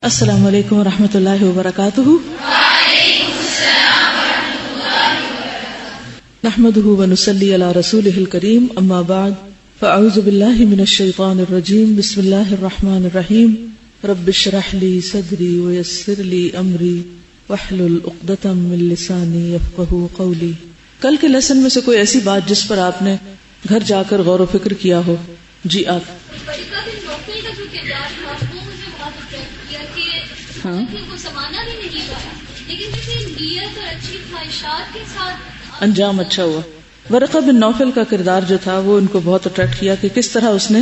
السلام علیکم ورحمۃ اللہ وبرکاتہ. نحمده ونصلی علی رسولہ الکریم. اما بعد فاعوذ باللہ من الشیطان الرجیم. بسم اللہ الرحمن الرحیم. رب اشرح لی صدری ویسر لی امری واحلل عقدۃ من لسانی یفقہوا قولی. کل کے لیسن میں سے کوئی ایسی بات جس پر آپ نے گھر جا کر غور و فکر کیا ہو؟ جی آپ. ہاں انجام اچھا ہوا. ورقہ بن نوفل کا کردار جو تھا وہ ان کو بہت اٹریکٹ کیا کہ کس طرح اس نے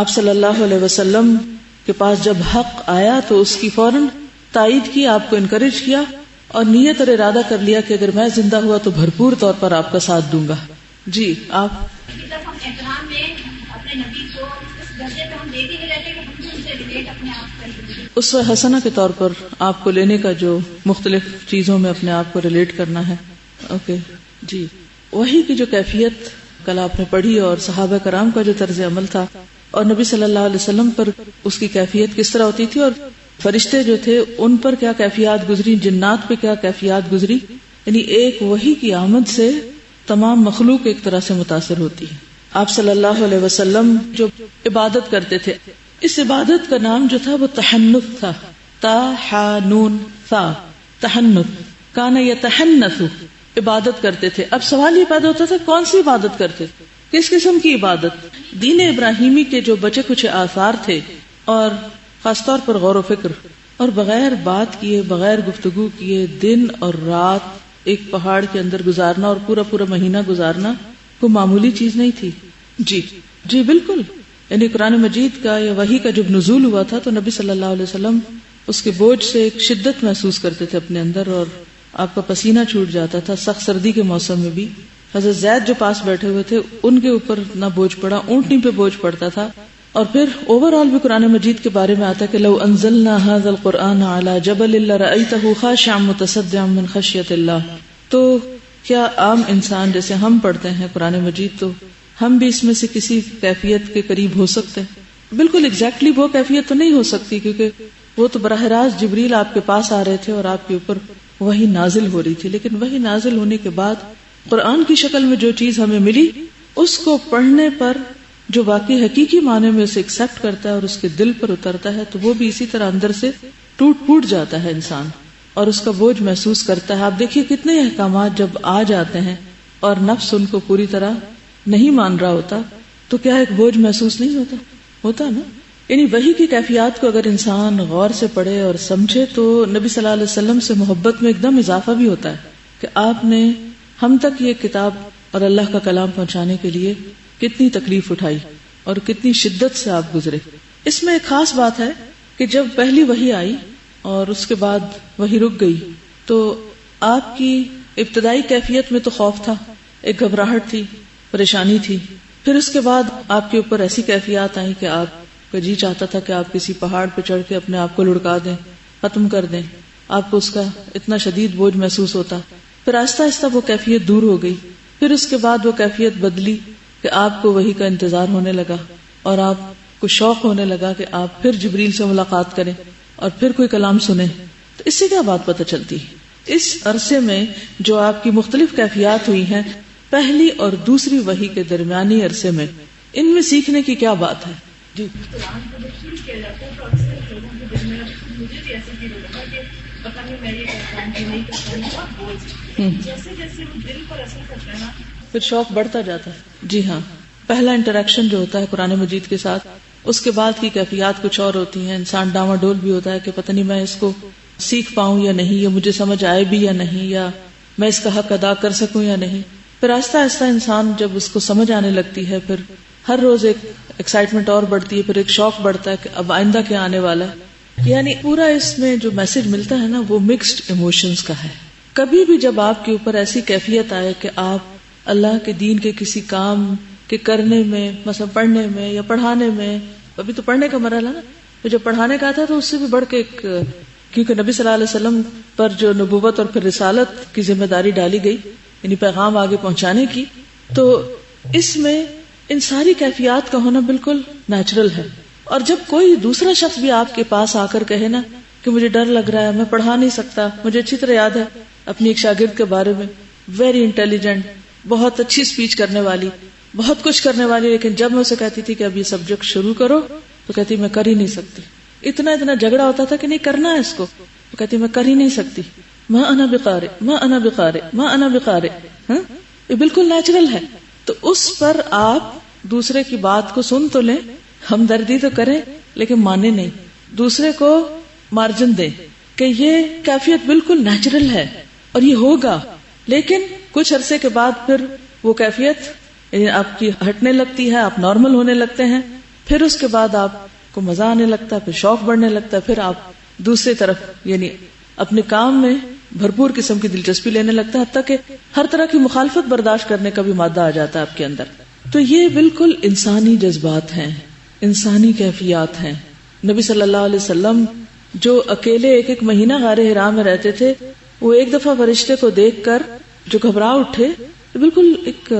آپ صلی اللہ علیہ وسلم کے پاس جب حق آیا تو اس کی فوراً تائید کی، آپ کو انکریج کیا اور نیت اور ارادہ کر لیا کہ اگر میں زندہ ہوا تو بھرپور طور پر آپ کا ساتھ دوں گا. جی آپ. اسوہ حسنہ کے طور پر آپ کو لینے کا جو مختلف چیزوں میں اپنے آپ کو ریلیٹ کرنا ہے. اوکے جی. وحی کی جو کیفیت کل آپ نے پڑھی اور صحابہ کرام کا جو طرز عمل تھا اور نبی صلی اللہ علیہ وسلم پر اس کی کیفیت کس طرح ہوتی تھی اور فرشتے جو تھے ان پر کیا کیفیات گزری، جنات پہ کیا کیفیات گزری. یعنی ایک وحی کی آمد سے تمام مخلوق ایک طرح سے متاثر ہوتی ہے. آپ صلی اللہ علیہ وسلم جو عبادت کرتے تھے، اس عبادت کا نام جو تھا وہ تحنث تھا. تا حا نون ثا، تحنث. کانا یتحنث، عبادت کرتے تھے. اب سوال یہ پیدا ہوتا تھا کون سی عبادت کرتے تھے، کس قسم کی عبادت؟ دین ابراہیمی کے جو بچے کچھ آثار تھے اور خاص طور پر غور و فکر اور بغیر بات کیے، بغیر گفتگو کیے دن اور رات ایک پہاڑ کے اندر گزارنا اور پورا مہینہ گزارنا کوئی معمولی چیز نہیں تھی. جی بالکل. یعنی قرآن مجید کا یا وحی کا جب نزول ہوا تھا تو نبی صلی اللہ علیہ وسلم اس کے بوجھ سے ایک شدت محسوس کرتے تھے اپنے اندر اور آپ کا پسینہ چھوٹ جاتا تھا. سخت سردی کے موسم میں بھی حضرت زید جو پاس بیٹھے ہوئے تھے ان کے اوپر نہ بوجھ پڑا، اونٹنی پہ بوجھ پڑتا تھا. اور پھر اوور آل بھی قرآن مجید کے بارے میں آتا ہے کہ لو انزلنا هذا القرآن على جبل لرأيته خاشعا متصدعا من خشیۃ اللہ. تو کیا عام انسان جیسے ہم پڑھتے ہیں قرآن مجید تو ہم بھی اس میں سے کسی کیفیت کے قریب ہو سکتے ہیں؟ بالکل ایگزیکٹلی وہ کیفیت تو نہیں ہو سکتی کیونکہ وہ تو براہ راست جبریل آپ کے پاس آ رہے تھے اور آپ کے اوپر وحی نازل ہو رہی تھی. لیکن وحی نازل ہونے کے بعد قرآن کی شکل میں جو چیز ہمیں ملی اس کو پڑھنے پر جو واقعی حقیقی معنی میں اسے ایکسپٹ کرتا ہے اور اس کے دل پر اترتا ہے تو وہ بھی اسی طرح اندر سے ٹوٹ پھوٹ جاتا ہے انسان اور اس کا بوجھ محسوس کرتا ہے. آپ دیکھیے کتنے احکامات جب آ جاتے ہیں اور نفس ان کو پوری طرح نہیں مان رہا ہوتا تو کیا ایک بوجھ محسوس نہیں ہوتا نا. یعنی وحی کی کیفیات کو اگر انسان غور سے پڑھے اور سمجھے تو نبی صلی اللہ علیہ وسلم سے محبت میں ایک دم اضافہ بھی ہوتا ہے کہ آپ نے ہم تک یہ کتاب اور اللہ کا کلام پہنچانے کے لیے کتنی تکلیف اٹھائی اور کتنی شدت سے آپ گزرے. اس میں ایک خاص بات ہے کہ جب پہلی وحی آئی اور اس کے بعد وحی رک گئی تو آپ کی ابتدائی کیفیت میں تو خوف تھا، ایک گھبراہٹ تھی، پریشانی تھی. پھر اس کے بعد آپ کے اوپر ایسی کیفیات آئیں کہ آپ کا جی چاہتا تھا کہ آپ کسی پہاڑ پہ چڑھ کے اپنے آپ کو لڑکا دیں، ختم کر دیں. آپ کو اس کا اتنا شدید بوجھ محسوس ہوتا. پھر آہستہ آہستہ وہ کیفیت دور ہو گئی. پھر اس کے بعد وہ کیفیت بدلی کہ آپ کو وحی کا انتظار ہونے لگا اور آپ کو شوق ہونے لگا کہ آپ پھر جبریل سے ملاقات کریں اور پھر کوئی کلام سنیں. تو اس سے کیا بات پتہ چلتی ہے؟ اس عرصے میں جو آپ کی مختلف کیفیات ہوئی ہیں پہلی اور دوسری وحی کے درمیانی عرصے میں، ان میں سیکھنے کی کیا بات ہے؟ جی. قرآن کو جب شروع کیا جاتا ہے تو اکثر لوگوں کے دل میں مجھے بھی ایسا فیل ہوتا ہے کہ پتہ نہیں میں یہ کرتا ہوں کہ نہیں کرتا ہوں، بہت بوجھ. جیسے جیسے وہ دل پر اثر کرتا ہے نا پھر شوق بڑھتا جاتا ہے. جی ہاں، پہلا انٹریکشن جو ہوتا ہے قرآن مجید کے ساتھ، اس کے بعد کی کیفیات کچھ اور ہوتی ہیں. انسان ڈاواں ڈول بھی ہوتا ہے کہ پتہ نہیں میں اس کو سیکھ پاؤں یا نہیں، یا مجھے سمجھ آئے بھی یا نہیں، یا میں اس کا حق ادا کر سکوں یا نہیں. پھر آہستہ آہستہ انسان جب اس کو سمجھ آنے لگتی ہے پھر ہر روز ایک ایکسائٹمنٹ اور بڑھتی ہے، پھر ایک شوق بڑھتا ہے کہ اب آئندہ کیا آنے والا ہے. یعنی پورا اس میں جو میسج ملتا ہے نا وہ مکسڈ ایموشنز کا ہے. کبھی بھی جب آپ کے اوپر ایسی کیفیت آئے کہ آپ اللہ کے دین کے کسی کام کے کرنے میں، مثلا پڑھنے میں یا پڑھانے میں، ابھی تو پڑھنے کا مرحلہ نا، تو جب پڑھانے کا آتا تو اس سے بھی بڑھ کے ایک، کیونکہ نبی صلی اللہ علیہ وسلم پر جو نبوت اور پھر رسالت کی ذمہ داری ڈالی گئی، یعنی پیغام آگے پہنچانے کی، تو اس میں ان ساری کیفیات کا ہونا بالکل نیچرل ہے. اور جب کوئی دوسرا شخص بھی آپ کے پاس آ کر کہے نا کہ مجھے ڈر لگ رہا ہے، میں پڑھا نہیں سکتا. مجھے اچھی طرح یاد ہے اپنی ایک شاگرد کے بارے میں، ویری انٹیلیجنٹ، بہت اچھی اسپیچ کرنے والی، بہت کچھ کرنے والی، لیکن جب میں اسے کہتی تھی کہ اب یہ سبجیکٹ شروع کرو تو کہتی میں کر ہی نہیں سکتی. اتنا جھگڑا ہوتا تھا کہ نہیں کرنا ہے اس کو، تو کہتی میں کر ہی نہیں سکتی. ما انا بقارئ، ما انا بقارئ، ما انا بقارئ. یہ بالکل نیچرل ہے. تو اس پر آپ دوسرے کی بات کو سن تو لیں، ہمدردی تو کریں، لیکن مانے نہیں، دوسرے کو مارجن دیں کہ یہ کیفیت بالکل نیچرل ہے اور یہ ہوگا. لیکن کچھ عرصے کے بعد پھر وہ کیفیت آپ کی ہٹنے لگتی ہے، آپ نارمل ہونے لگتے ہیں، پھر اس کے بعد آپ کو مزہ آنے لگتا ہے، پھر شوق بڑھنے لگتا ہے، پھر آپ دوسری طرف یعنی اپنے کام میں بھرپور قسم کی دلچسپی لینے لگتا ہے، حتیٰ کہ ہر طرح کی مخالفت برداشت کرنے کا بھی مادہ آ جاتا ہے آپ کے اندر. تو یہ بالکل انسانی جذبات ہیں، انسانی کیفیات ہیں. نبی صلی اللہ علیہ وسلم جو اکیلے ایک مہینہ غار حرا میں رہتے تھے، وہ ایک دفعہ فرشتے کو دیکھ کر جو گھبرا اٹھے، بالکل ایک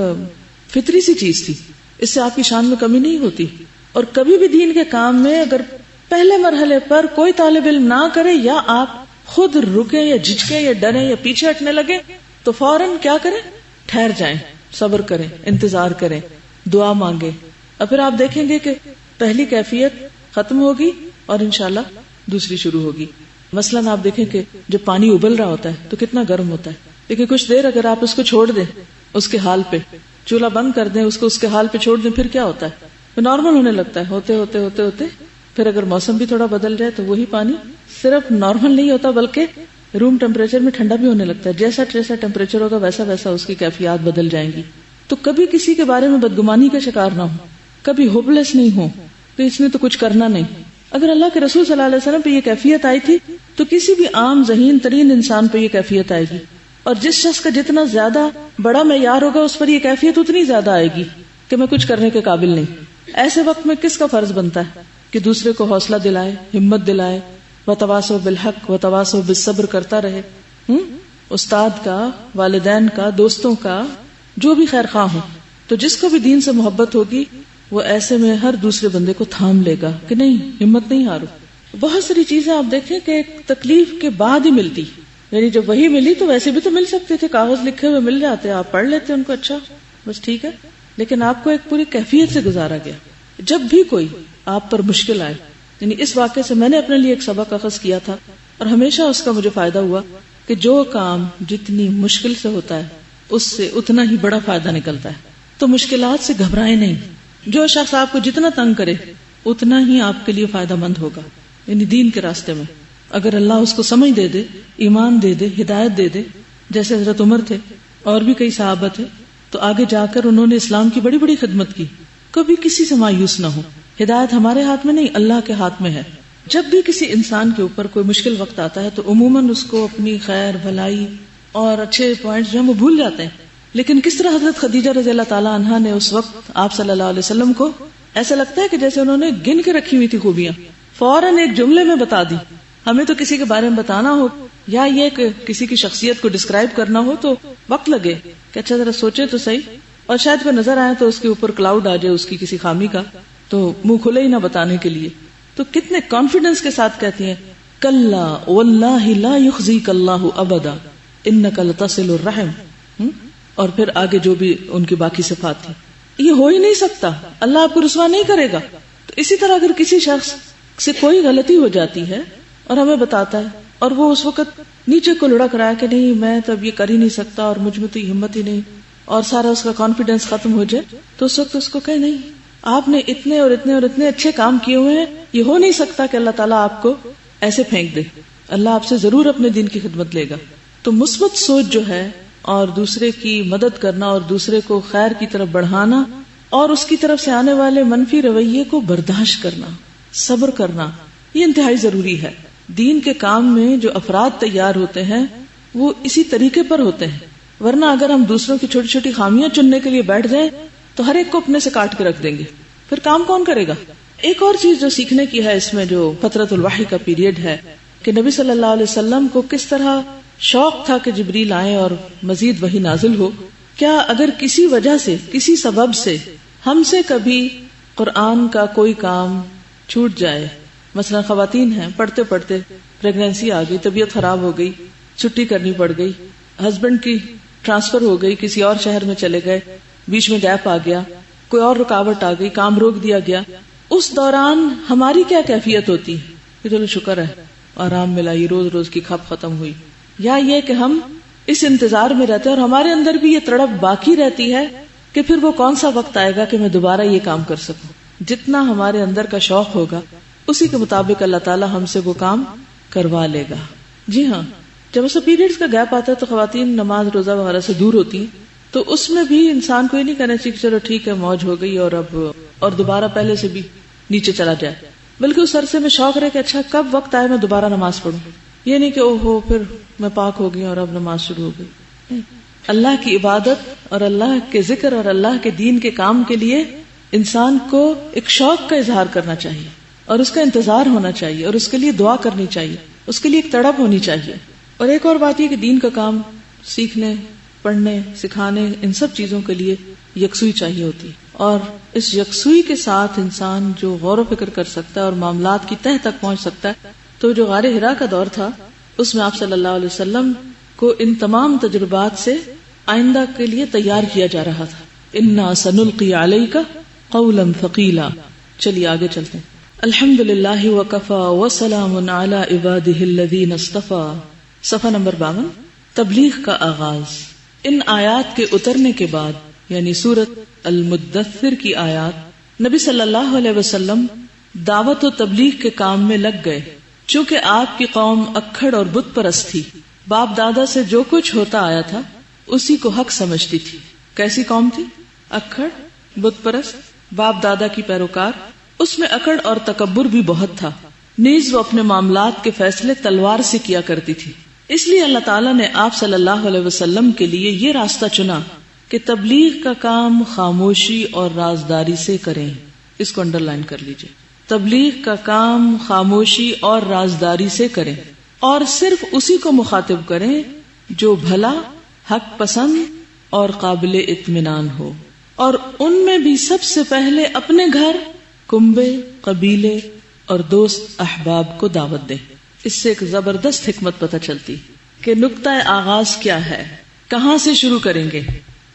فطری سی چیز تھی، اس سے آپ کی شان میں کمی نہیں ہوتی. اور کبھی بھی دین کے کام میں اگر پہلے مرحلے پر کوئی طالب علم نہ کرے، یا آپ خود رکیں یا جھجکیں یا ڈریں یا پیچھے ہٹنے لگے، تو فوراً کیا کریں؟ ٹھہر جائیں، صبر کریں، انتظار کریں، دعا مانگیں، اور پھر آپ دیکھیں گے کہ پہلی کیفیت ختم ہوگی اور انشاءاللہ دوسری شروع ہوگی. مثلاً آپ دیکھیں کہ جب پانی ابل رہا ہوتا ہے تو کتنا گرم ہوتا ہے، لیکن کچھ دیر اگر آپ اس کو چھوڑ دیں اس کے حال پہ، چولہا بند کر دیں، اس کو اس کے حال پہ چھوڑ دیں، پھر کیا ہوتا ہے؟ نارمل ہونے لگتا ہے. ہوتے ہوتے ہوتے ہوتے پھر اگر موسم بھی تھوڑا بدل جائے تو وہی پانی صرف نارمل نہیں ہوتا بلکہ روم ٹیمپریچر میں ٹھنڈا بھی ہونے لگتا ہے. جیسا ٹیمپریچر ہوگا ویسا ویسا اس کی کیفیات بدل جائیں گی. تو کبھی کسی کے بارے میں بدگمانی کا شکار نہ ہو، کبھی ہوپلیس نہیں ہو کہ اس نے تو کچھ کرنا نہیں. اگر اللہ کے رسول صلی اللہ علیہ وسلم پہ یہ کیفیت آئی تھی تو کسی بھی عام ذہین ترین انسان پہ یہ کیفیت آئے گی. اور جس شخص کا جتنا زیادہ بڑا معیار ہوگا اس پر یہ کیفیت اتنی زیادہ آئے گی کہ میں کچھ کرنے کے قابل نہیں. ایسے وقت میں کس کا فرض بنتا ہے کہ دوسرے کو حوصلہ دلائے، ہمت دلائے، وتواصوا بالحق وتواصوا بالصبر کرتا رہے. استاد کا، والدین کا، دوستوں کا، جو بھی خیر خواہ ہو. تو جس کو بھی دین سے محبت ہوگی وہ ایسے میں ہر دوسرے بندے کو تھام لے گا کہ نہیں، ہمت نہیں ہارو. بہت ساری چیزیں آپ دیکھیں کہ ایک تکلیف کے بعد ہی ملتی، یعنی جب وہی ملی تو ویسے بھی تو مل سکتے تھے، کاغذ لکھے ہوئے مل جاتے، آپ پڑھ لیتے ان کو، اچھا بس ٹھیک ہے. لیکن آپ کو ایک پوری کیفیت سے گزارا گیا. جب بھی کوئی آپ پر مشکل آئے، یعنی اس واقعے سے میں نے اپنے لیے ایک سبق اخذ کیا تھا اور ہمیشہ اس کا مجھے فائدہ ہوا کہ جو کام جتنی مشکل سے ہوتا ہے اس سے اتنا ہی بڑا فائدہ نکلتا ہے. تو مشکلات سے گھبرائیں نہیں. جو شخص آپ کو جتنا تنگ کرے اتنا ہی آپ کے لیے فائدہ مند ہوگا. یعنی دین کے راستے میں اگر اللہ اس کو سمجھ دے دے، ایمان دے دے، ہدایت دے دے، جیسے حضرت عمر تھے اور بھی کئی صحابہ تھے، تو آگے جا کر انہوں نے اسلام کی بڑی بڑی خدمت کی. کبھی کسی سے مایوس نہ ہو. ہدایت ہمارے ہاتھ میں نہیں، اللہ کے ہاتھ میں ہے. جب بھی کسی انسان کے اوپر کوئی مشکل وقت آتا ہے تو عموماً اس کو اپنی خیر بھلائی اور اچھے پوائنٹس جو ہیں وہ بھول جاتے ہیں. لیکن کس طرح حضرت خدیجہ رضی اللہ تعالیٰ عنہا نے اس وقت آپ صلی اللہ علیہ وسلم کو ایسا لگتا ہے کہ جیسے انہوں نے گن کے رکھی ہوئی تھی خوبیاں، فوراً ایک جملے میں بتا دی. ہمیں تو کسی کے بارے میں بتانا ہو یا یہ کہ کسی کی شخصیت کو ڈسکرائب کرنا ہو تو وقت لگے کہ اچھا ذرا سوچے تو صحیح، اور شاید کوئی نظر آئے تو اس کے اوپر کلاؤڈ آ جائے اس کی کسی خامی کا، تو منہ کھلے ہی نہ بتانے کے لیے. تو کتنے کانفیڈنس کے ساتھ کہتی ہیں کلا واللہ لا یخزیک اللہ ابدا انک لتصل الرحم. اور پھر آگے جو بھی ان کی باقی صفات تھی، یہ ہو ہی نہیں سکتا، اللہ آپ کو رسوا نہیں کرے گا. تو اسی طرح اگر کسی شخص سے کوئی غلطی ہو جاتی ہے اور ہمیں بتاتا ہے اور وہ اس وقت نیچے کو لڑک رہا ہے کہ نہیں میں تو اب یہ کر ہی نہیں سکتا اور مجھ میں تو یہ ہمت ہی نہیں، اور سارا اس کا کانفیڈینس ختم ہو جائے، تو اس وقت اس کو کہے نہیں، آپ نے اتنے اور اتنے اور اتنے اچھے کام کیے ہوئے ہیں، یہ ہو نہیں سکتا کہ اللہ تعالیٰ آپ کو ایسے پھینک دے. اللہ آپ سے ضرور اپنے دین کی خدمت لے گا. تو مثبت سوچ جو ہے اور دوسرے کی مدد کرنا اور دوسرے کو خیر کی طرف بڑھانا اور اس کی طرف سے آنے والے منفی رویے کو برداشت کرنا، صبر کرنا، یہ انتہائی ضروری ہے. دین کے کام میں جو افراد تیار ہوتے ہیں وہ اسی طریقے پر ہوتے ہیں، ورنہ اگر ہم دوسروں کی چھوٹی چھوٹی خامیاں چننے کے لیے بیٹھ جائیں تو ہر ایک کو اپنے سے کاٹ کے رکھ دیں گے، پھر کام کون کرے گا. ایک اور چیز جو سیکھنے کی ہے اس میں، جو فترۃ الوحی کا پیریڈ ہے، کہ نبی صلی اللہ علیہ وسلم کو کس طرح شوق تھا کہ جبریل آئے اور مزید وحی نازل ہو. کیا اگر کسی وجہ سے، کسی سبب سے ہم سے کبھی قرآن کا کوئی کام چھوٹ جائے مثلا خواتین ہیں، پڑھتے پڑھتے پریگنینسی آ گئی، طبیعت خراب ہو گئی، چھٹی کرنی پڑ گئی، ہسبینڈ کی ٹرانسفر ہو گئی، کسی اور شہر میں چلے گئے، بیچ میں گیپ آ گیا، کوئی اور رکاوٹ آ گئی، کام روک دیا گیا، اس دوران ہماری کیا کیفیت ہوتی ہے کہ چلو شکر ہے آرام ملا، یہ روز روز کی کھپ ختم ہوئی، یا یہ کہ ہم اس انتظار میں رہتے ہیں اور ہمارے اندر بھی یہ تڑپ باقی رہتی ہے کہ پھر وہ کون سا وقت آئے گا کہ میں دوبارہ یہ کام کر سکوں. جتنا ہمارے اندر کا شوق ہوگا اسی کے مطابق اللہ تعالی ہم سے وہ کام کروا لے گا. جی ہاں، جب ایسا پیریڈز کا گیپ آتا ہے تو خواتین نماز روزہ وغیرہ سے دور ہوتی ہیں، تو اس میں بھی انسان کو یہ نہیں کہنا چاہیے کہ چلو ٹھیک ہے موج ہو گئی اور دوبارہ پہلے سے بھی نیچے چلا جائے، بلکہ اس عرصے میں شوق رہے کہ اچھا کب وقت آئے میں دوبارہ نماز پڑھوں. یہ نہیں کہ اوہو پھر میں پاک ہو گئی اور اب نماز شروع ہو گئی. اللہ کی عبادت اور اللہ کے ذکر اور اللہ کے دین کے کام کے لیے انسان کو ایک شوق کا اظہار کرنا چاہیے اور اس کا انتظار ہونا چاہیے اور اس کے لیے دعا کرنی چاہیے، اس کے لیے ایک تڑپ ہونی چاہیے. اور ایک اور بات یہ کہ دین کا کام سیکھنے، پڑھنے، سکھانے، ان سب چیزوں کے لیے یکسوئی چاہیے ہوتی ہے، اور اس یکسوئی کے ساتھ انسان جو غور و فکر کر سکتا ہے اور معاملات کی تہ تک پہنچ سکتا ہے. تو جو غار حرا کا دور تھا اس میں آپ صلی اللہ علیہ وسلم کو ان تمام تجربات سے آئندہ کے لیے تیار کیا جا رہا تھا. انا سنلقی علیک قولا ثقیلا. چلیے آگے چلتے ہیں. الحمد للہ وکفی وسلام علی عبادہ الذین اصطفی. صفحہ نمبر 52. تبلیغ کا آغاز. ان آیات کے اترنے کے بعد یعنی سورۃ المدثر کی آیات، نبی صلی اللہ علیہ وسلم دعوت و تبلیغ کے کام میں لگ گئے. چونکہ آپ کی قوم اکھڑ اور بت پرست تھی، باپ دادا سے جو کچھ ہوتا آیا تھا اسی کو حق سمجھتی تھی. کیسی قوم تھی؟ اکھڑ، بت پرست، باپ دادا کی پیروکار. اس میں اکڑ اور تکبر بھی بہت تھا. نیز وہ اپنے معاملات کے فیصلے تلوار سے کیا کرتی تھی. اس لیے اللہ تعالیٰ نے آپ صلی اللہ علیہ وسلم کے لیے یہ راستہ چنا کہ تبلیغ کا کام خاموشی اور رازداری سے کریں. اس کو انڈر لائن کر لیجئے. تبلیغ کا کام خاموشی اور رازداری سے کریں اور صرف اسی کو مخاطب کریں جو بھلا، حق پسند اور قابل اطمینان ہو، اور ان میں بھی سب سے پہلے اپنے گھر، کنبے، قبیلے اور دوست احباب کو دعوت دیں. اس سے ایک زبردست حکمت پتہ چلتی کہ نقطہ آغاز کیا ہے، کہاں سے شروع کریں گے؟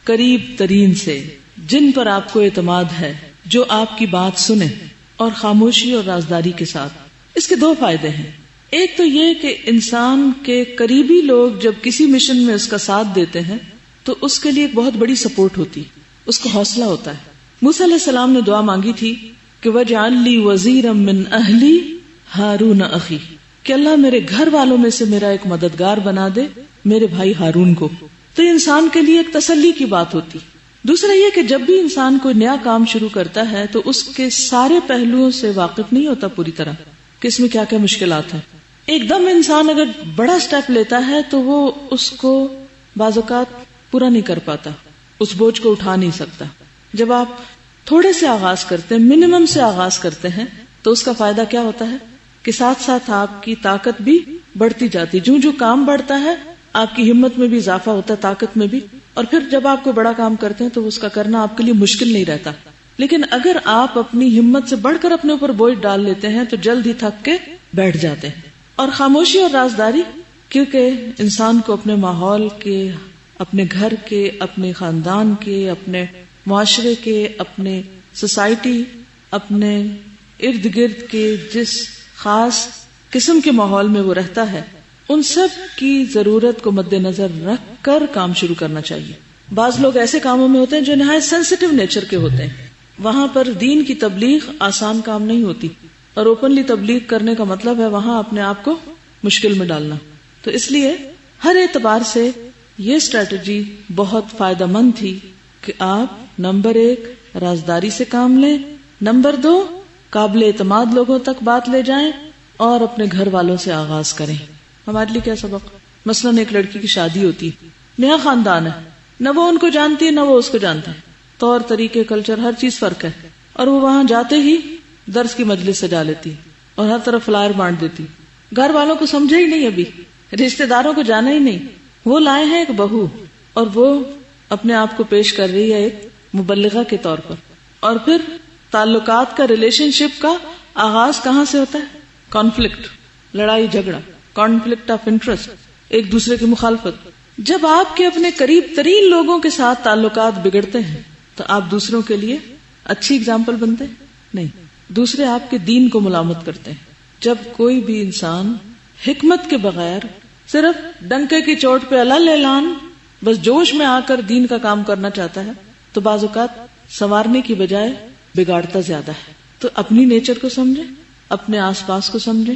قریب ترین سے، جن پر آپ کو اعتماد ہے، جو آپ کی بات سنیں اور خاموشی اور رازداری کے ساتھ. اس کے 2 فائدے ہیں. ایک تو یہ کہ انسان کے قریبی لوگ جب کسی مشن میں اس کا ساتھ دیتے ہیں تو اس کے لیے ایک بہت بڑی سپورٹ ہوتی، اس کو حوصلہ ہوتا ہے. موسیٰ علیہ السلام نے دعا مانگی تھی کہ وَاجْعَلْ لِي وَزِيرًا مِّنْ أَهْلِي هَارُونَ أَخِي، کہ اللہ میرے گھر والوں میں سے میرا ایک مددگار بنا دے، میرے بھائی ہارون کو. تو انسان کے لیے ایک تسلی کی بات ہوتی. دوسرا یہ کہ جب بھی انسان کوئی نیا کام شروع کرتا ہے تو اس کے سارے پہلوؤں سے واقف نہیں ہوتا پوری طرح کہ اس میں کیا کیا مشکلات ہیں. ایک دم انسان اگر بڑا سٹیپ لیتا ہے تو وہ اس کو بعض اوقات پورا نہیں کر پاتا، اس بوجھ کو اٹھا نہیں سکتا. جب آپ تھوڑے سے آغاز کرتے ہیں، منیمم سے آغاز کرتے ہیں، تو اس کا فائدہ کیا ہوتا ہے کہ ساتھ ساتھ آپ کی طاقت بھی بڑھتی جاتی. جو کام بڑھتا ہے آپ کی ہمت میں بھی اضافہ ہوتا ہے، طاقت میں بھی، اور پھر جب آپ کو بڑا کام کرتے ہیں تو اس کا کرنا آپ کے لیے مشکل نہیں رہتا. لیکن اگر آپ اپنی ہمت سے بڑھ کر اپنے اوپر بوجھ ڈال لیتے ہیں تو جلد ہی تھک کے بیٹھ جاتے ہیں. اور خاموشی اور رازداری، کیونکہ انسان کو اپنے ماحول کے، اپنے گھر کے، اپنے خاندان کے، اپنے معاشرے کے، اپنے سوسائٹی، اپنے ارد گرد کے جس خاص قسم کے ماحول میں وہ رہتا ہے ان سب کی ضرورت کو مد نظر رکھ کر کام شروع کرنا چاہیے. بعض لوگ ایسے کاموں میں ہوتے ہیں جو نہایت سینسیٹیو نیچر کے ہوتے ہیں، وہاں پر دین کی تبلیغ آسان کام نہیں ہوتی، اور اوپنلی تبلیغ کرنے کا مطلب ہے وہاں اپنے آپ کو مشکل میں ڈالنا. تو اس لیے ہر اعتبار سے یہ اسٹریٹجی بہت فائدہ مند تھی کہ آپ نمبر 1 رازداری سے کام لیں، نمبر 2 قابل اعتماد لوگوں تک بات لے جائیں، اور اپنے گھر والوں سے آغاز کریں. ہمارے لیے کیا سبق؟ مثلاً ایک لڑکی کی شادی ہوتی ہے، نیا خاندان ہے، نہ وہ ان کو جانتی ہے نہ وہ اس کو جانتا ہے، طور طریقے، کلچر، ہر چیز فرق ہے، اور وہ وہاں جاتے ہی درس کی مجلس سجا لیتی اور ہر طرف فلائر بانٹ دیتی. گھر والوں کو سمجھا ہی نہیں، ابھی رشتہ داروں کو جانا ہی نہیں. وہ لائے ہیں ایک بہو اور وہ اپنے آپ کو پیش کر رہی ہے ایک مبلغہ کے طور پر. اور پھر تعلقات کا، ریلیشن شپ کا آغاز کہاں سے ہوتا ہے؟ کانفلکٹ، لڑائی جھگڑا، کانفلکٹ آف انٹرسٹ، ایک دوسرے کی مخالفت. جب آپ کے اپنے قریب ترین لوگوں کے ساتھ تعلقات بگڑتے ہیں تو آپ دوسروں کے لیے اچھی اگزامپل بنتے ہیں؟ نہیں. دوسرے آپ کے دین کو ملامت کرتے ہیں. جب کوئی بھی انسان حکمت کے بغیر صرف ڈنکے کی چوٹ پہ الل اعلان بس جوش میں آ کر دین کا کام کرنا چاہتا ہے تو بعض اوقات سنوارنے کی بجائے بگاڑتا زیادہ ہے. تو اپنی نیچر کو سمجھیں، اپنے آس پاس کو سمجھیں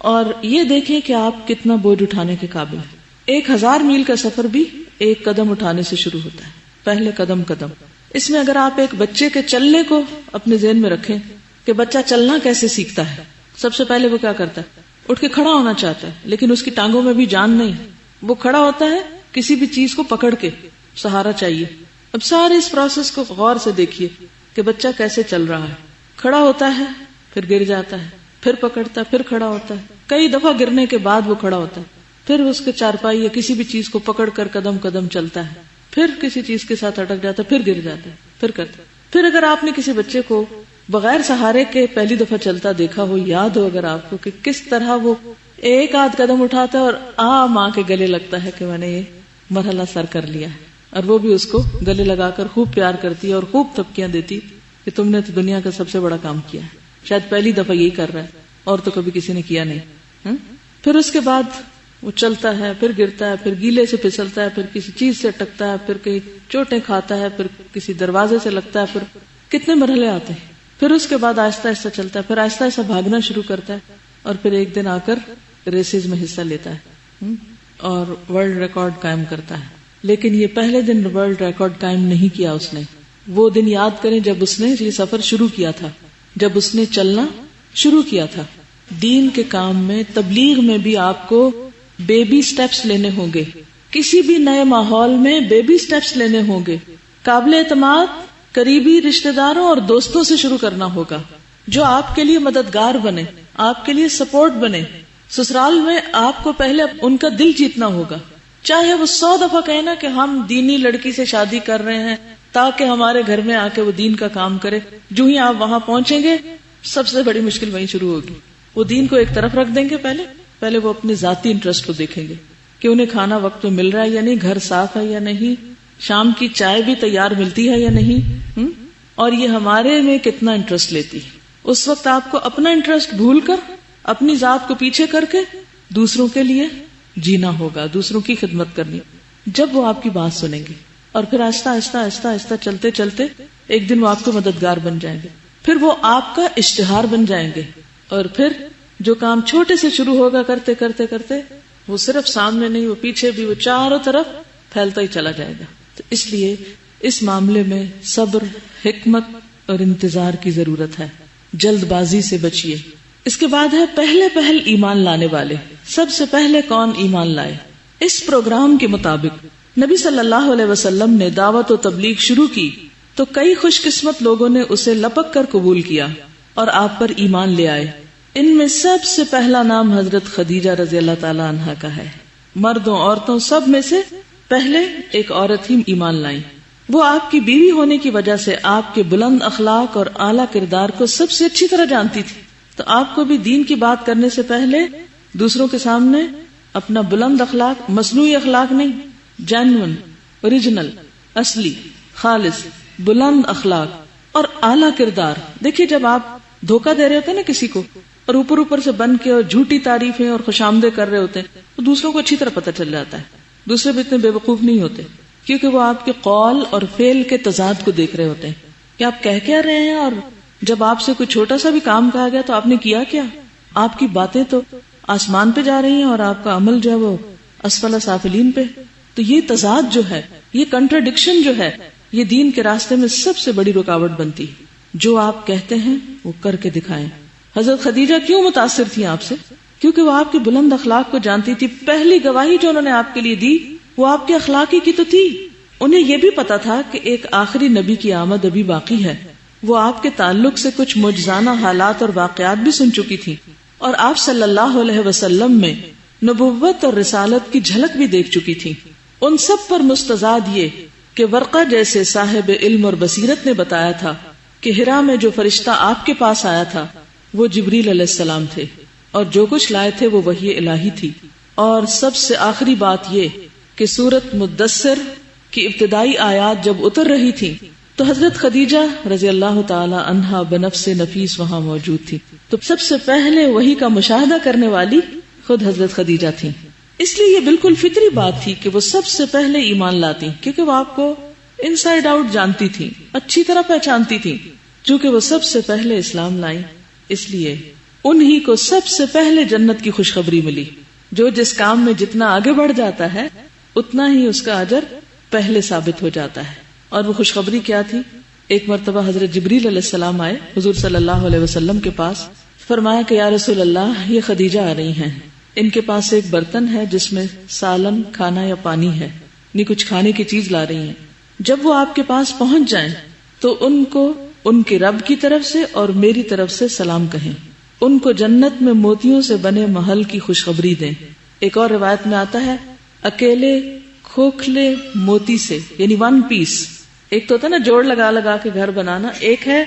اور یہ دیکھیں کہ آپ کتنا بوجھ اٹھانے کے قابل ہیں. 1000 میل کا سفر بھی ایک قدم اٹھانے سے شروع ہوتا ہے. پہلے قدم. اس میں اگر آپ ایک بچے کے چلنے کو اپنے ذہن میں رکھیں کہ بچہ چلنا کیسے سیکھتا ہے، سب سے پہلے وہ کیا کرتا ہے؟ اٹھ کے کھڑا ہونا چاہتا ہے، لیکن اس کی ٹانگوں میں بھی جان نہیں. وہ کھڑا ہوتا ہے کسی بھی چیز کو پکڑ کے، سہارا چاہیے. اب سارے اس پروسیس کو غور سے دیکھیے کہ بچہ کیسے چل رہا ہے. کھڑا ہوتا ہے، پھر گر جاتا ہے، پھر پکڑتا ہے، پھر کھڑا ہوتا ہے. کئی دفعہ گرنے کے بعد وہ کھڑا ہوتا ہے، پھر اس کے چارپائی یا کسی بھی چیز کو پکڑ کر قدم چلتا ہے، پھر کسی چیز کے ساتھ اٹک جاتا ہے، پھر گر جاتا ہے، پھر کرتا ہے. پھر اگر آپ نے کسی بچے کو بغیر سہارے کے پہلی دفعہ چلتا دیکھا ہو، یاد ہو اگر آپ کو کہ کس طرح وہ ایک آدھ قدم اٹھاتا ہے اور ماں کے گلے لگتا ہے کہ میں نے یہ مرحلہ سر کر لیا ہے، اور وہ بھی اس کو گلے لگا کر خوب پیار کرتی ہے اور خوب تھپکیاں دیتی کہ تم نے تو دنیا کا سب سے بڑا کام کیا ہے. شاید پہلی دفعہ یہی کر رہا ہے اور تو کبھی کسی نے کیا نہیں. پھر اس کے بعد وہ چلتا ہے، پھر گرتا ہے، پھر گیلے سے پھسلتا ہے، پھر کسی چیز سے اٹکتا ہے، پھر کہیں چوٹیں کھاتا ہے، پھر کسی دروازے سے لگتا ہے، پھر کتنے مرحلے آتے ہیں. پھر اس کے بعد آہستہ آہستہ چلتا ہے، پھر آہستہ آہستہ بھاگنا شروع کرتا ہے، اور پھر ایک دن آ کر ریسز میں حصہ لیتا ہے اور ورلڈ ریکارڈ قائم کرتا ہے. لیکن یہ پہلے دن ورلڈ ریکارڈ قائم نہیں کیا اس نے. وہ دن یاد کریں جب اس نے یہ سفر شروع کیا تھا، جب اس نے چلنا شروع کیا تھا. دین کے کام میں، تبلیغ میں بھی آپ کو بیبی سٹیپس لینے ہوں گے. کسی بھی نئے ماحول میں بیبی سٹیپس لینے ہوں گے. قابل اعتماد قریبی رشتہ داروں اور دوستوں سے شروع کرنا ہوگا جو آپ کے لیے مددگار بنے، آپ کے لیے سپورٹ بنے. سسرال میں آپ کو پہلے ان کا دل جیتنا ہوگا، چاہے وہ 100 دفعہ کہنا کہ ہم دینی لڑکی سے شادی کر رہے ہیں تاکہ ہمارے گھر میں آ کے وہ دین کا کام کرے. جو ہی آپ وہاں پہنچیں گے سب سے بڑی مشکل وہیں شروع ہوگی. وہ دین کو ایک طرف رکھ دیں گے، پہلے وہ اپنے ذاتی انٹرسٹ کو دیکھیں گے کہ انہیں کھانا وقت میں مل رہا ہے یا نہیں، گھر صاف ہے یا نہیں، شام کی چائے بھی تیار ملتی ہے یا نہیں، اور یہ ہمارے میں کتنا انٹرسٹ لیتی ہے. اس وقت آپ کو اپنا انٹرسٹ بھول کر اپنی ذات کو پیچھے کر کے دوسروں کے لیے جینا ہوگا، دوسروں کی خدمت کرنی. جب وہ آپ کی بات سنیں گے اور پھر آہستہ آہستہ آہستہ آہستہ چلتے چلتے ایک دن وہ آپ کو مددگار بن جائیں گے، پھر وہ آپ کا اشتہار بن جائیں گے، اور پھر جو کام چھوٹے سے شروع ہوگا کرتے کرتے کرتے وہ صرف سامنے نہیں، وہ پیچھے بھی، وہ چاروں طرف پھیلتا ہی چلا جائے گا. تو اس لیے اس معاملے میں صبر، حکمت اور انتظار کی ضرورت ہے. جلد بازی سے بچیے. اس کے بعد ہے پہلے ایمان لانے والے. سب سے پہلے کون ایمان لائے؟ اس پروگرام کے مطابق نبی صلی اللہ علیہ وسلم نے دعوت و تبلیغ شروع کی تو کئی خوش قسمت لوگوں نے اسے لپک کر قبول کیا اور آپ پر ایمان لے آئے. ان میں سب سے پہلا نام حضرت خدیجہ رضی اللہ تعالی عنہا کا ہے. مردوں عورتوں سب میں سے پہلے ایک عورت ہی ایمان لائی. وہ آپ کی بیوی ہونے کی وجہ سے آپ کے بلند اخلاق اور اعلیٰ کردار کو سب سے اچھی طرح جانتی تھی. تو آپ کو بھی دین کی بات کرنے سے پہلے دوسروں کے سامنے اپنا بلند اخلاق، مصنوعی اخلاق نہیں، جینوئن، اوریجنل، اصلی، خالص، بلند اخلاق اور اعلیٰ کردار. دیکھیے جب آپ دھوکہ دے رہے ہوتے ہیں نا کسی کو، اور اوپر سے بن کے اور جھوٹی تعریفیں اور خوشامدیں کر رہے ہوتے ہیں، تو دوسروں کو اچھی طرح پتہ چل جاتا ہے. دوسرے بھی اتنے بے وقوف نہیں ہوتے، کیونکہ وہ آپ کے قول اور فعل کے تضاد کو دیکھ رہے ہوتے ہیں کہ آپ کہہ کیا رہے ہیں، اور جب آپ سے کوئی چھوٹا سا بھی کام کہا گیا تو آپ نے کیا کیا. آپ کی باتیں تو آسمان پہ جا رہی ہیں اور آپ کا عمل جو ہے وہ اسفل سافلین پہ. تو یہ تضاد جو ہے، یہ کنٹراڈکشن جو ہے، یہ دین کے راستے میں سب سے بڑی رکاوٹ بنتی. جو آپ کہتے ہیں وہ کر کے دکھائیں. حضرت خدیجہ کیوں متاثر تھی آپ سے؟ کیونکہ وہ آپ کے بلند اخلاق کو جانتی تھی. پہلی گواہی جو انہوں نے آپ کے لیے دی وہ آپ کے اخلاق کی تو تھی. انہیں یہ بھی پتا تھا کہ ایک آخری نبی کی آمد ابھی باقی ہے. وہ آپ کے تعلق سے کچھ معجزانہ حالات اور واقعات بھی سن چکی تھی، اور آپ صلی اللہ علیہ وسلم میں نبوت اور رسالت کی جھلک بھی دیکھ چکی تھی. ان سب پر مستضاد یہ کہ ورقہ جیسے صاحب علم اور بصیرت نے بتایا تھا کہ ہرا میں جو فرشتہ آپ کے پاس آیا تھا وہ جبریل علیہ السلام تھے. اور جو کچھ لائے تھے وہ وحی الہی تھی. اور سب سے آخری بات یہ کہ سورت مدثر کی ابتدائی آیات جب اتر رہی تھی تو حضرت خدیجہ رضی اللہ تعالی عنہا بنفس نفیس وہاں موجود تھی. تو سب سے پہلے وحی کا مشاہدہ کرنے والی خود حضرت خدیجہ تھی. اس لیے یہ بالکل فطری بات تھی کہ وہ سب سے پہلے ایمان لاتی، کیونکہ وہ آپ کو انسائڈ آؤٹ جانتی تھی، اچھی طرح پہچانتی تھی. چونکہ وہ سب سے پہلے اسلام لائیں، اس لیے انہی کو سب سے پہلے جنت کی خوشخبری ملی. جو جس کام میں جتنا آگے بڑھ جاتا ہے اتنا ہی اس کا اجر پہلے ثابت ہو جاتا ہے. اور وہ خوشخبری کیا تھی؟ ایک مرتبہ حضرت جبریل علیہ السلام آئے حضور صلی اللہ علیہ وسلم کے پاس، فرمایا کہ یا رسول اللہ، یہ خدیجہ آ رہی ہیں، ان کے پاس ایک برتن ہے جس میں سالن، کھانا یا پانی ہے، نہیں کچھ کھانے کی چیز لا رہی ہیں. جب وہ آپ کے پاس پہنچ جائیں تو ان کو ان کے رب کی طرف سے اور میری طرف سے سلام کہیں. ان کو جنت میں موتیوں سے بنے محل کی خوشخبری دیں. ایک اور روایت میں آتا ہے اکیلے کھوکھلے موتی سے، یعنی ون پیس. ایک تو ہوتا ہے نا جوڑ لگا لگا کے گھر بنانا، ایک ہے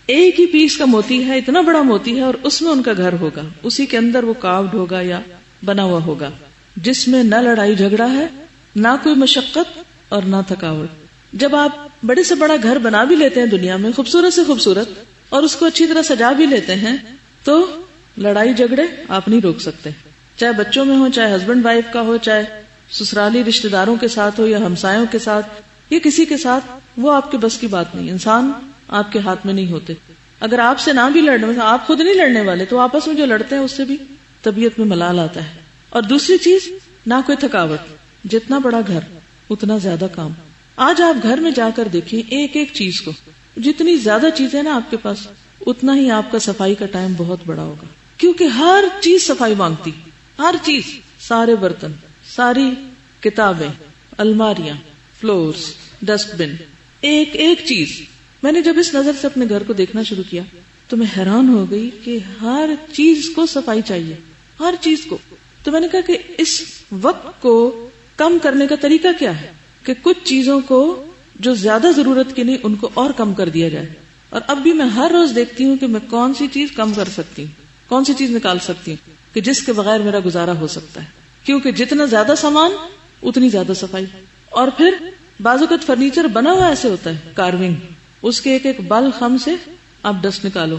ایک ہی پیس کا موتی ہے، اتنا بڑا موتی ہے اور اس میں ان کا گھر ہوگا، اسی کے اندر وہ کاوڈ ہوگا یا بنا ہوا ہوگا، جس میں نہ لڑائی جھگڑا ہے، نہ کوئی مشقت اور نہ تھکاوٹ. جب آپ بڑے سے بڑا گھر بنا بھی لیتے ہیں دنیا میں، خوبصورت سے خوبصورت، اور اس کو اچھی طرح سجا بھی لیتے ہیں، تو لڑائی جھگڑے آپ نہیں روک سکتے، چاہے بچوں میں ہو، چاہے ہسبینڈ وائف کا ہو، چاہے سسرالی رشتہ داروں کے ساتھ ہو یا ہمسایوں کے ساتھ یا کسی کے ساتھ، وہ آپ کے بس کی بات نہیں. انسان آپ کے ہاتھ میں نہیں ہوتے. اگر آپ سے نہ بھی لڑنے، آپ خود نہیں لڑنے والے، تو آپس میں جو لڑتے ہیں اس سے بھی طبیعت میں ملال آتا ہے. اور دوسری چیز، نہ کوئی تھکاوٹ. جتنا بڑا گھر اتنا زیادہ کام. آج آپ گھر میں جا کر دیکھیں ایک ایک چیز کو، جتنی زیادہ چیزیں نا آپ کے پاس، اتنا ہی آپ کا صفائی کا ٹائم بہت بڑا ہوگا، کیونکہ ہر چیز صفائی مانگتی. ہر چیز، سارے برتن، ساری کتابیں، الماریاں، فلورز، ڈسٹ بن، ایک ایک چیز. میں نے جب اس نظر سے اپنے گھر کو دیکھنا شروع کیا تو میں حیران ہو گئی کہ ہر چیز کو صفائی چاہیے، ہر چیز کو. تو میں نے کہا کہ اس وقت کو کم کرنے کا طریقہ کیا ہے کہ کچھ چیزوں کو جو زیادہ ضرورت کی نہیں ان کو اور کم کر دیا جائے. اور اب بھی میں ہر روز دیکھتی ہوں کہ میں کون سی چیز کم کر سکتی ہوں، کون سی چیز نکال سکتی ہوں کہ جس کے بغیر میرا گزارا ہو سکتا ہے. کیونکہ جتنا زیادہ سامان اتنی زیادہ صفائی. اور پھر بعض اوقات فرنیچر بنا ہوا ایسے ہوتا ہے کارونگ، اس کے ایک ایک بل خم سے آپ ڈسٹ نکالو.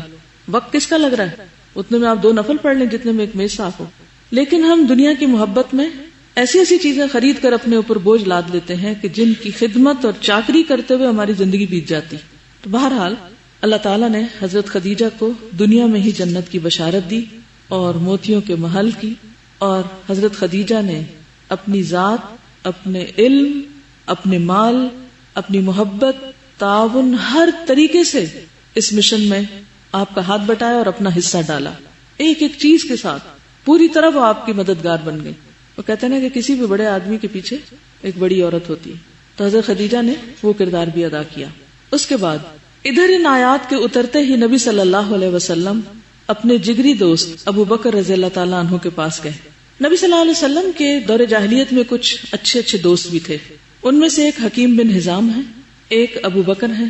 وقت کس کا لگ رہا ہے؟ اتنے میں آپ 2 نفل پڑھ لیں جتنے میں ایک میز صاف ہو. لیکن ہم دنیا کی محبت میں ایسی ایسی چیزیں خرید کر اپنے اوپر بوجھ لاد لیتے ہیں کہ جن کی خدمت اور چاکری کرتے ہوئے ہماری زندگی بیت جاتی. تو بہرحال اللہ تعالیٰ نے حضرت خدیجہ کو دنیا میں ہی جنت کی بشارت دی اور موتیوں کے محل کی. اور حضرت خدیجہ نے اپنی ذات، اپنے علم، اپنے مال، اپنی محبت، تعاون، ہر طریقے سے اس مشن میں آپ کا ہاتھ بٹایا اور اپنا حصہ ڈالا. ایک ایک چیز کے ساتھ پوری طرح وہ آپ کی مددگار بن گئی. وہ کہتے ہیں کہ کسی بھی بڑے آدمی کے پیچھے ایک بڑی عورت ہوتی ہے، تو حضرت خدیجہ نے وہ کردار بھی ادا کیا. اس کے بعد ادھر ان آیات کے اترتے ہی نبی صلی اللہ علیہ وسلم اپنے جگری دوست ابو بکر رضی اللہ تعالیٰ عنہ کے پاس گئے. نبی صلی اللہ علیہ وسلم کے دور جاہلیت میں کچھ اچھے اچھے دوست بھی تھے. ان میں سے ایک حکیم بن حزام ہے، ایک ابو بکر ہے،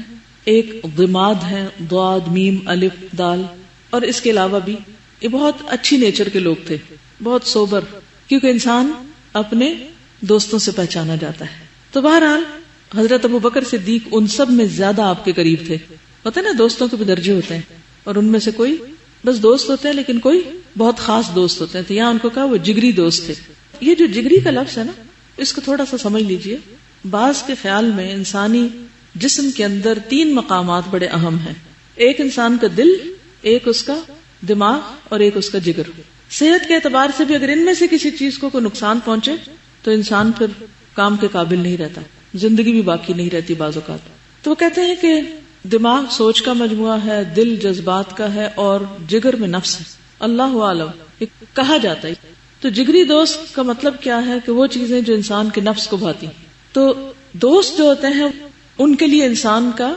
ایک ضماد ہے، ضاد میم الف دال. اور اس کے علاوہ بھی یہ بہت اچھی نیچر کے لوگ تھے، بہت سوبر، کیونکہ انسان اپنے دوستوں سے پہچانا جاتا ہے. تو بہرحال حضرت ابو بکر صدیق ان سب میں زیادہ آپ کے قریب تھے. ہوتا ہے نا دوستوں کے بھی درجے ہوتے ہیں، اور ان میں سے کوئی بس دوست ہوتے ہیں لیکن کوئی بہت خاص دوست ہوتے ہیں. تو یہاں ان کو کہا وہ جگری دوست تھے. یہ جو جگری کا لفظ ہے نا، اس کو تھوڑا سا سمجھ لیجئے. بعض کے خیال میں انسانی جسم کے اندر 3 مقامات بڑے اہم ہیں. ایک انسان کا دل، ایک اس کا دماغ اور ایک اس کا جگر. صحت کے اعتبار سے بھی اگر ان میں سے کسی چیز کو کوئی نقصان پہنچے تو انسان پھر کام کے قابل نہیں رہتا، زندگی بھی باقی نہیں رہتی بعض اوقات. تو وہ کہتے ہیں کہ دماغ سوچ کا مجموعہ ہے، دل جذبات کا ہے اور جگر میں نفس ہے. اللہ عالم کہا جاتا ہے. تو جگری دوست کا مطلب کیا ہے کہ وہ چیزیں جو انسان کے نفس کو بھاتی. تو دوست جو ہوتے ہیں ان کے لیے انسان کا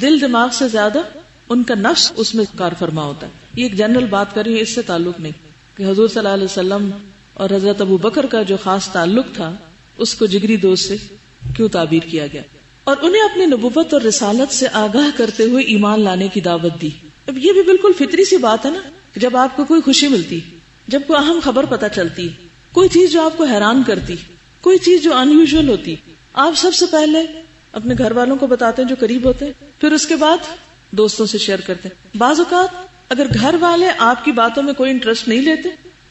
دل دماغ سے زیادہ ان کا نفس اس میں کار فرما ہوتا ہے. یہ ایک جنرل بات کر رہی ہوں، اس سے تعلق نہیں کہ حضور صلی اللہ علیہ وسلم اور حضرت ابو بکر کا جو خاص تعلق تھا اس کو جگری دوست سے کیوں تعبیر کیا گیا. اور انہیں اپنی نبوت اور رسالت سے آگاہ کرتے ہوئے ایمان لانے کی دعوت دی. اب یہ بھی بالکل فطری سی بات ہے نا کہ جب آپ کو کوئی خوشی ملتی جب کوئی اہم خبر پتہ چلتی، کوئی چیز جو آپ کو حیران کرتی، کوئی چیز جو ان یوزول ہوتی، آپ سب سے پہلے اپنے گھر والوں کو بتاتے ہیں جو قریب ہوتے ہیں، پھر اس کے بعد دوستوں سے شیئر کرتے ہیں۔ بعض اوقات اگر گھر والے آپ کی باتوں میں کوئی انٹرسٹ نہیں لیتے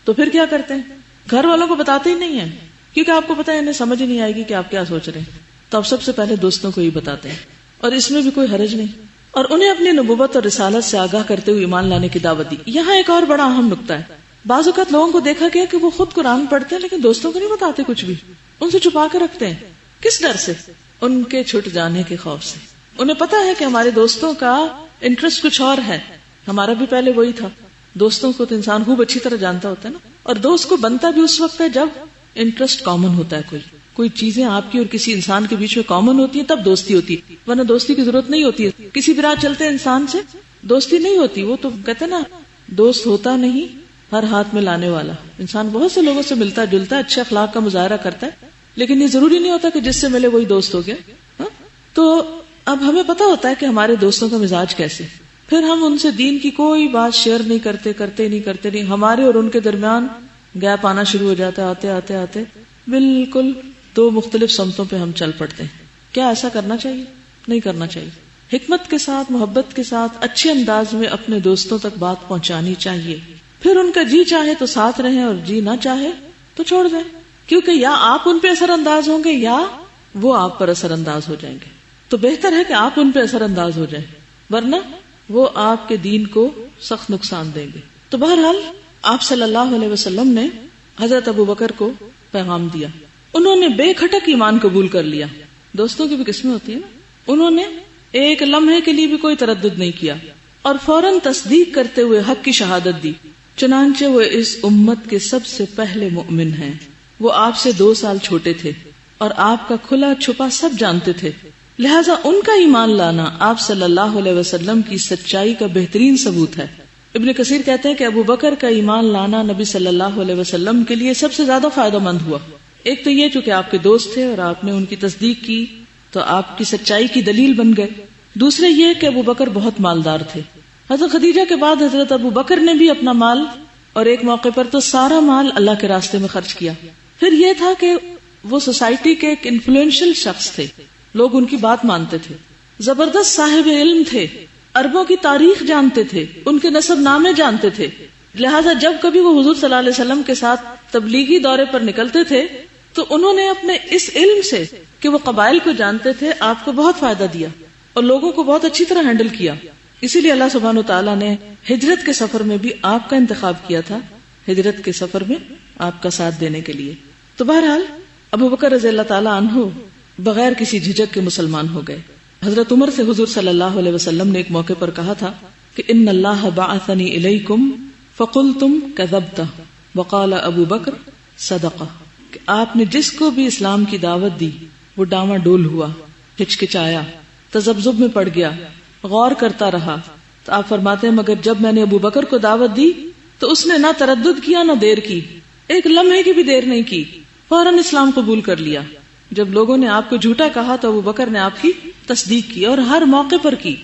تو پھر کیا کرتے ہیں؟ گھر والوں کو بتاتے ہی نہیں ہیں، کیونکہ آپ کو پتا ہے انہیں سمجھ نہیں آئے گی کہ آپ کیا سوچ رہے ہیں، تو آپ سب سے پہلے دوستوں کو ہی بتاتے ہیں، اور اس میں بھی کوئی حرج نہیں، اور انہیں اپنی نبوت اور رسالت سے آگاہ کرتے ہوئے ایمان لانے کی دعوت دی۔ یہاں ایک اور بڑا اہم نقطہ ہے، بعض اوقات لوگوں کو دیکھا گیا کہ وہ خود قرآن پڑھتے ہیں لیکن دوستوں کو نہیں بتاتے کچھ بھی، ان سے چھپا کے رکھتے ہیں۔ کس ڈر سے؟ ان کے چھٹ جانے کے خوف سے۔ انہیں پتا ہے کہ ہمارے دوستوں کا انٹرسٹ کچھ اور ہے، ہمارا بھی پہلے وہی تھا۔ دوستوں کو تو انسان خوب اچھی طرح جانتا ہوتا ہے نا، اور دوست کو بنتا بھی اس وقت ہے جب انٹرسٹ کامن ہوتا ہے، کوئی چیزیں آپ کی اور کسی انسان کے بیچ میں کامن ہوتی ہیں تب دوستی ہوتی ہے، ورنہ دوستی کی ضرورت نہیں ہوتی ہے۔ کسی بھی راہ چلتے انسان سے دوستی نہیں ہوتی، وہ تو کہتے نا دوست ہوتا نہیں ہر ہاتھ میں لانے والا۔ انسان بہت سے لوگوں سے ملتا جلتا ہے، اچھے اخلاق کا مظاہرہ کرتا ہے، لیکن یہ ضروری نہیں ہوتا کہ جس سے ملے وہی دوست ہو گیا۔ تو اب ہمیں پتا ہوتا ہے کہ ہمارے دوستوں کا مزاج کیسے، پھر ہم ان سے دین کی کوئی بات شیئر نہیں کرتے، ہمارے اور ان کے درمیان گیپ آنا شروع ہو جاتا ہے، آتے آتے آتے بالکل دو مختلف سمتوں پہ ہم چل پڑتے ہیں۔ کیا ایسا کرنا چاہیے؟ نہیں کرنا چاہیے۔ حکمت کے ساتھ، محبت کے ساتھ، اچھے انداز میں اپنے دوستوں تک بات پہنچانی چاہیے، پھر ان کا جی چاہے تو ساتھ رہیں اور جی نہ چاہے تو چھوڑ دیں، کیونکہ یا آپ ان پہ اثر انداز ہوں گے یا وہ آپ پر اثر انداز ہو جائیں گے۔ تو بہتر ہے کہ آپ ان پہ اثر انداز ہو جائیں، ورنہ وہ آپ کے دین کو سخت نقصان دیں گے۔ تو بہرحال آپ صلی اللہ علیہ وسلم نے حضرت ابو بکر کو پیغام دیا، انہوں نے بے کھٹک ایمان قبول کر لیا۔ دوستوں کی بھی قسمیں ہوتی ہیں نا، انہوں نے ایک لمحے کے لیے بھی کوئی تردد نہیں کیا اور فوراً تصدیق کرتے ہوئے حق کی شہادت دی۔ چنانچہ وہ اس امت کے سب سے پہلے مؤمن ہیں۔ وہ آپ سے 2 سال چھوٹے تھے اور آپ کا کھلا چھپا سب جانتے تھے، لہذا ان کا ایمان لانا آپ صلی اللہ علیہ وسلم کی سچائی کا بہترین ثبوت ہے۔ ابن کثیر کہتے ہیں کہ ابو بکر کا ایمان لانا نبی صلی اللہ علیہ وسلم کے لیے سب سے زیادہ فائدہ مند ہوا۔ ایک تو یہ چونکہ آپ کے دوست تھے اور آپ نے ان کی تصدیق کی تو آپ کی سچائی کی دلیل بن گئے۔ دوسرے یہ کہ ابو بکر بہت مالدار تھے۔ حضرت خدیجہ کے بعد حضرت ابو بکر نے بھی اپنا مال اور ایک موقع پر تو سارا مال اللہ کے راستے میں خرچ کیا۔ پھر یہ تھا کہ وہ سوسائٹی کے ایک انفلوئنشل شخص تھے، لوگ ان کی بات مانتے تھے، زبردست صاحب علم تھے، عربوں کی تاریخ جانتے تھے، ان کے نسب نامے جانتے تھے، لہٰذا جب کبھی وہ حضور صلی اللہ علیہ وسلم کے ساتھ تبلیغی دورے پر نکلتے تھے تو انہوں نے اپنے اس علم سے کہ وہ قبائل کو جانتے تھے آپ کو بہت فائدہ دیا اور لوگوں کو بہت اچھی طرح ہینڈل کیا۔ اسی لیے اللہ سبحانہ وتعالیٰ نے ہجرت کے سفر میں بھی آپ کا انتخاب کیا تھا، ہجرت کے سفر میں آپ کا ساتھ دینے کے لیے۔ تو بہرحال ابو بکر رضی اللہ تعالیٰ عنہ بغیر کسی جھجک کے مسلمان ہو گئے۔ حضرت عمر سے حضور صلی اللہ علیہ وسلم نے ایک موقع پر کہا تھا کہ ان اللہ بعثنی الیکم فقلتم کذبت وقال ابو بکر صدقہ، کہ آپ نے جس کو بھی اسلام کی دعوت دی وہ ڈاواں ڈول ہوا، ہچکچایا، تذبذب میں پڑ گیا، غور کرتا رہا، تو آپ فرماتے ہیں مگر جب میں نے ابو بکر کو دعوت دی تو اس نے نہ تردد کیا نہ دیر کی، ایک لمحے کی بھی دیر نہیں کی، فوراً اسلام قبول کر لیا۔ جب لوگوں نے آپ کو جھوٹا کہا تو ابو بکر نے آپ کی تصدیق کی اور ہر موقع پر کی۔